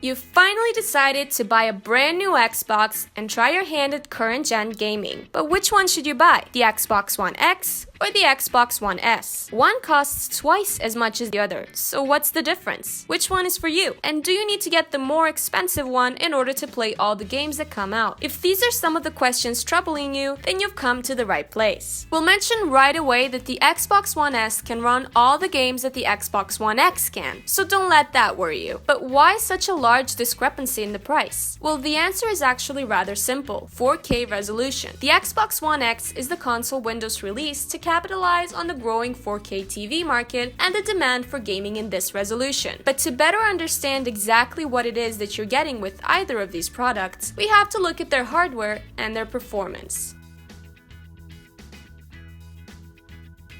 You've finally decided to buy a brand new Xbox and try your hand at current-gen gaming. But which one should you buy? The Xbox One X or the Xbox One S? One costs twice as much as the other, so what's the difference? Which one is for you? And do you need to get the more expensive one in order to play all the games that come out? If these are some of the questions troubling you, then you've come to the right place. We'll mention right away that the Xbox One S can run all the games that the Xbox One X can, so don't let that worry you. But why such a large discrepancy in the price? Well, the answer is actually rather simple: 4K resolution. The Xbox One X is the console Windows released to capitalize on the growing 4K TV market and the demand for gaming in this resolution. But to better understand exactly what it is that you're getting with either of these products, we have to look at their hardware and their performance.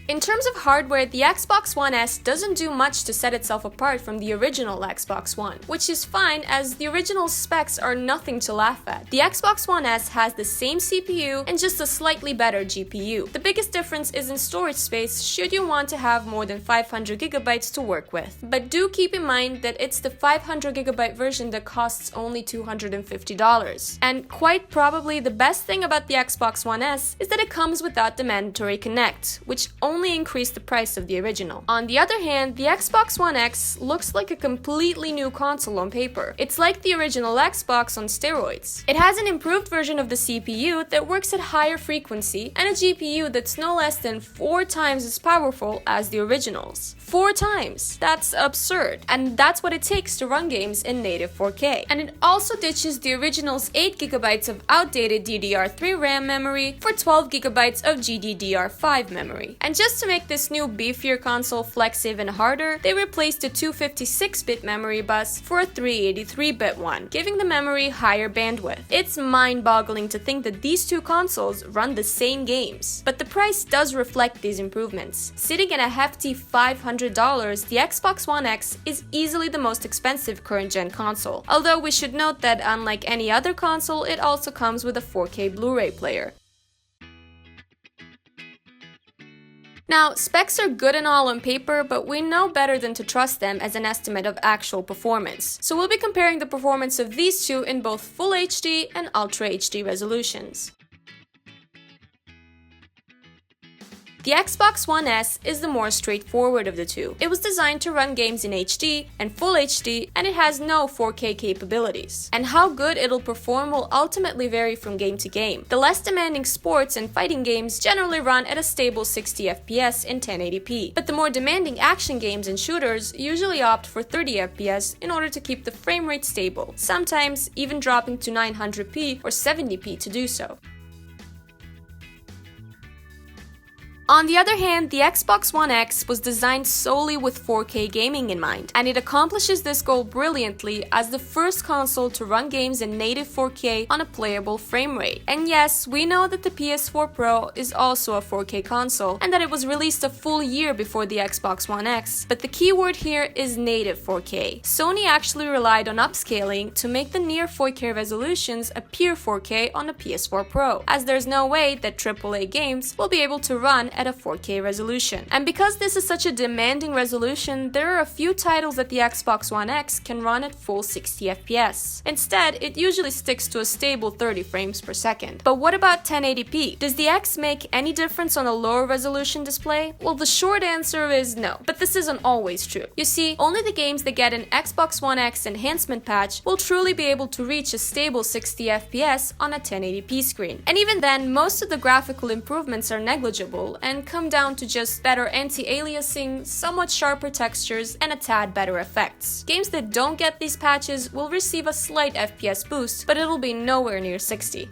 In terms of hardware, the Xbox One S doesn't do much to set itself apart from the original Xbox One, which is fine as the original specs are nothing to laugh at. The Xbox One S has the same CPU and just a slightly better GPU. The biggest difference is in storage space should you want to have more than 500 gigabytes to work with. But do keep in mind that it's the 500 gigabyte version that costs only $250. And quite probably the best thing about the Xbox One S is that it comes without the mandatory Kinect, which only increased the price of the original. On the other hand, the Xbox One X looks like a completely new console on paper. It's like the original Xbox on steroids. It has an improved version of the CPU that works at higher frequency and a GPU that's no less than 4 times as powerful as the originals. 4 times! That's absurd. And that's what it takes to run games in native 4K. And it also ditches the original's 8 gigabytes of outdated DDR3 RAM memory for 12 gigabytes of GDDR5 memory. And just to make this new beefier console flex even harder, they replaced the 256-bit memory bus for a 383-bit one, giving the memory higher bandwidth. It's mind-boggling to think that these two consoles run the same games. But the price does reflect these improvements. Sitting at a hefty $500, the Xbox One X is easily the most expensive current-gen console. Although we should note that unlike any other console, it also comes with a 4K Blu-ray player. Now, specs are good and all on paper, but we know better than to trust them as an estimate of actual performance. So we'll be comparing the performance of these two in both Full HD and Ultra HD resolutions. The Xbox One S is the more straightforward of the two. It was designed to run games in HD and Full HD, and it has no 4K capabilities. And how good it'll perform will ultimately vary from game to game. The less demanding sports and fighting games generally run at a stable 60 FPS in 1080p, but the more demanding action games and shooters usually opt for 30 FPS in order to keep the frame rate stable, sometimes even dropping to 900p or 70p to do so. On the other hand, the Xbox One X was designed solely with 4K gaming in mind, and it accomplishes this goal brilliantly as the first console to run games in native 4K on a playable frame rate. And yes, we know that the PS4 Pro is also a 4K console, and that it was released a full year before the Xbox One X, but the key word here is native 4K. Sony actually relied on upscaling to make the near 4K resolutions appear 4K on the PS4 Pro, as there's no way that AAA games will be able to run at a 4K resolution. And because this is such a demanding resolution, there are a few titles that the Xbox One X can run at full 60 FPS. Instead, it usually sticks to a stable 30 frames per second. But what about 1080p? Does the X make any difference on a lower resolution display? Well, the short answer is no, but this isn't always true. You see, only the games that get an Xbox One X enhancement patch will truly be able to reach a stable 60 FPS on a 1080p screen. And even then, most of the graphical improvements are negligible and come down to just better anti-aliasing, somewhat sharper textures, and a tad better effects. Games that don't get these patches will receive a slight FPS boost, but it'll be nowhere near 60.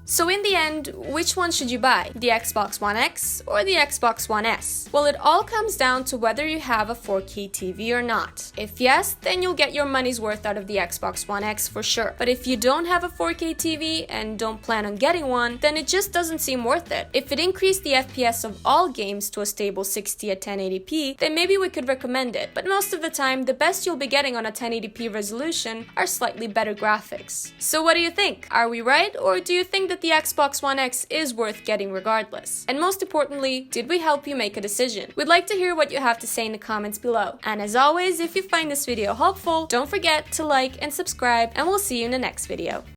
So in the end, which one should you buy? The Xbox One X or the Xbox One S? Well, it all comes down to whether you have a 4K TV or not. If yes, then you'll get your money's worth out of the Xbox One X for sure. But if you don't have a 4K TV and don't plan on getting one, then it just doesn't seem worth it. If it increased the FPS of all games to a stable 60 at 1080p, then maybe we could recommend it. But most of the time, the best you'll be getting on a 1080p resolution are slightly better graphics. So what do you think? Are we right, or do you think that that the Xbox One X is worth getting regardless? And most importantly, did we help you make a decision? We'd like to hear what you have to say in the comments below. And as always, if you find this video helpful, don't forget to like and subscribe, and we'll see you in the next video.